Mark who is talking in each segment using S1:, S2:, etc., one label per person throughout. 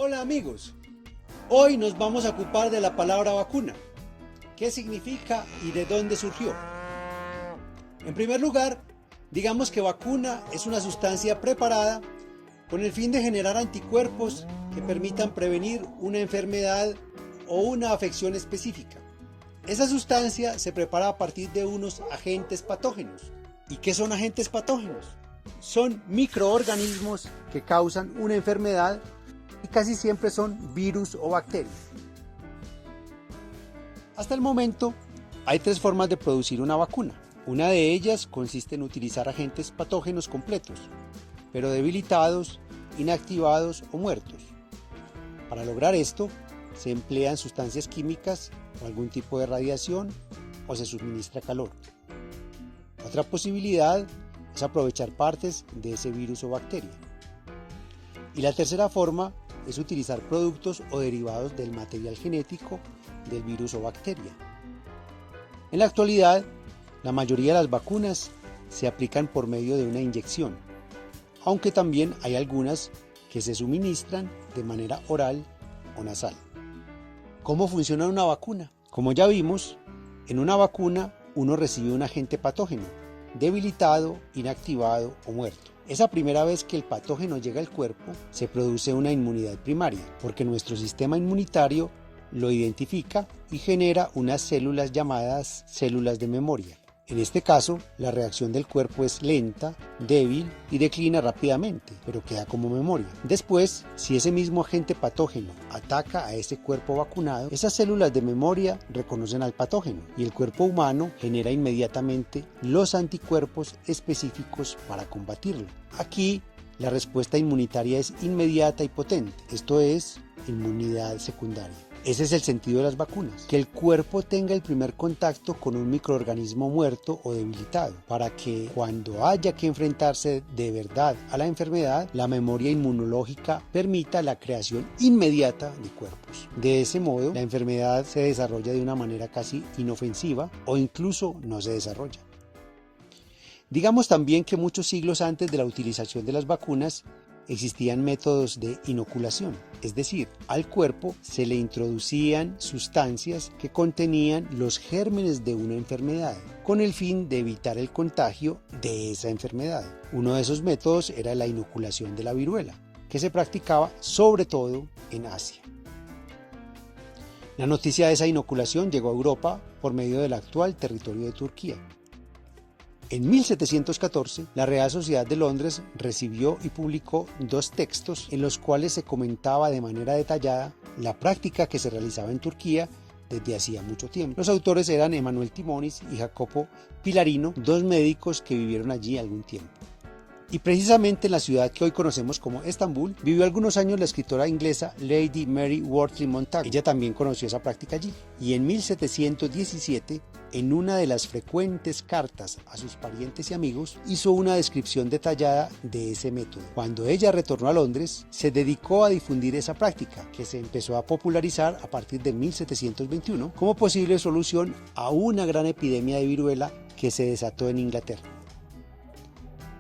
S1: Hola amigos, hoy nos vamos a ocupar de la palabra vacuna. ¿Qué significa y de dónde surgió? En primer lugar, digamos que vacuna es una sustancia preparada con el fin de generar anticuerpos que permitan prevenir una enfermedad o una afección específica. Esa sustancia se prepara a partir de unos agentes patógenos. ¿Y qué son agentes patógenos? Son microorganismos que causan una enfermedad y casi siempre son virus o bacterias. Hasta el momento hay tres formas de producir una vacuna. Una de ellas consiste en utilizar agentes patógenos completos, pero debilitados, inactivados o muertos. Para lograr esto, se emplean sustancias químicas o algún tipo de radiación o se suministra calor. Otra posibilidad es aprovechar partes de ese virus o bacteria. Y la tercera forma es utilizar productos o derivados del material genético del virus o bacteria. En la actualidad, la mayoría de las vacunas se aplican por medio de una inyección, aunque también hay algunas que se suministran de manera oral o nasal. ¿Cómo funciona una vacuna? Como ya vimos, en una vacuna uno recibe un agente patógeno, debilitado, inactivado o muerto. Esa primera vez que el patógeno llega al cuerpo, se produce una inmunidad primaria, porque nuestro sistema inmunitario lo identifica y genera unas células llamadas células de memoria. En este caso, la reacción del cuerpo es lenta, débil y declina rápidamente, pero queda como memoria. Después, si ese mismo agente patógeno ataca a ese cuerpo vacunado, esas células de memoria reconocen al patógeno y el cuerpo humano genera inmediatamente los anticuerpos específicos para combatirlo. Aquí, la respuesta inmunitaria es inmediata y potente, esto es, inmunidad secundaria. Ese es el sentido de las vacunas, que el cuerpo tenga el primer contacto con un microorganismo muerto o debilitado, para que cuando haya que enfrentarse de verdad a la enfermedad, la memoria inmunológica permita la creación inmediata de cuerpos. De ese modo, la enfermedad se desarrolla de una manera casi inofensiva o incluso no se desarrolla. Digamos también que muchos siglos antes de la utilización de las vacunas, existían métodos de inoculación, es decir, al cuerpo se le introducían sustancias que contenían los gérmenes de una enfermedad, con el fin de evitar el contagio de esa enfermedad. Uno de esos métodos era la inoculación de la viruela, que se practicaba sobre todo en Asia. La noticia de esa inoculación llegó a Europa por medio del actual territorio de Turquía. En 1714, la Real Sociedad de Londres recibió y publicó dos textos en los cuales se comentaba de manera detallada la práctica que se realizaba en Turquía desde hacía mucho tiempo. Los autores eran Emanuel Timonis y Jacopo Pilarino, dos médicos que vivieron allí algún tiempo. Y precisamente en la ciudad que hoy conocemos como Estambul, vivió algunos años la escritora inglesa Lady Mary Wortley Montagu. Ella también conoció esa práctica allí. Y en 1717, en una de las frecuentes cartas a sus parientes y amigos, hizo una descripción detallada de ese método. Cuando ella retornó a Londres, se dedicó a difundir esa práctica, que se empezó a popularizar a partir de 1721 como posible solución a una gran epidemia de viruela que se desató en Inglaterra.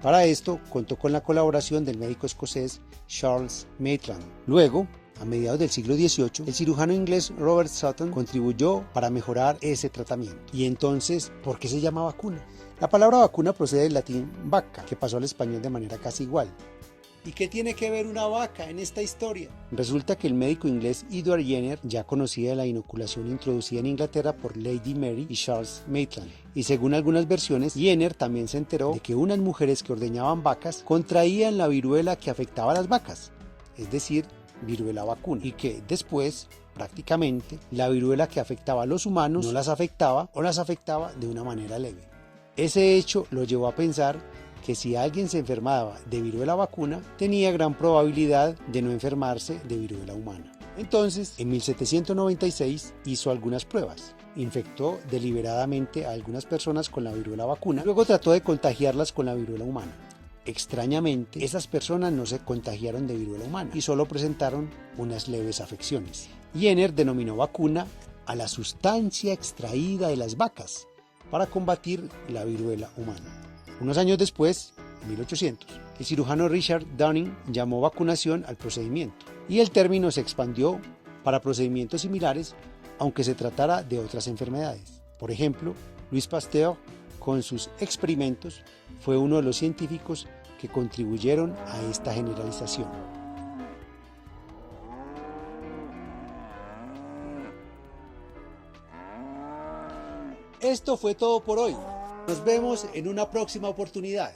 S1: Para esto contó con la colaboración del médico escocés Charles Maitland. Luego, a mediados del siglo XVIII, el cirujano inglés Robert Sutton contribuyó para mejorar ese tratamiento. Y entonces, ¿por qué se llama vacuna? La palabra vacuna procede del latín vacca, que pasó al español de manera casi igual. ¿Y qué tiene que ver una vaca en esta historia? Resulta que el médico inglés Edward Jenner ya conocía la inoculación introducida en Inglaterra por Lady Mary y Charles Maitland. Y según algunas versiones, Jenner también se enteró de que unas mujeres que ordeñaban vacas contraían la viruela que afectaba a las vacas, es decir, viruela vacuna, y que después, prácticamente, la viruela que afectaba a los humanos no las afectaba o las afectaba de una manera leve. Ese hecho lo llevó a pensar que si alguien se enfermaba de viruela vacuna, tenía gran probabilidad de no enfermarse de viruela humana. Entonces, en 1796 hizo algunas pruebas. Infectó deliberadamente a algunas personas con la viruela vacuna, luego trató de contagiarlas con la viruela humana. Extrañamente, esas personas no se contagiaron de viruela humana y solo presentaron unas leves afecciones. Jenner denominó vacuna a la sustancia extraída de las vacas para combatir la viruela humana. Unos años después, en 1800, el cirujano Richard Dunning llamó vacunación al procedimiento. y el término se expandió para procedimientos similares, aunque se tratara de otras enfermedades. Por ejemplo, Louis Pasteur, con sus experimentos, fue uno de los científicos que contribuyeron a esta generalización. Esto fue todo por hoy. Nos vemos en una próxima oportunidad.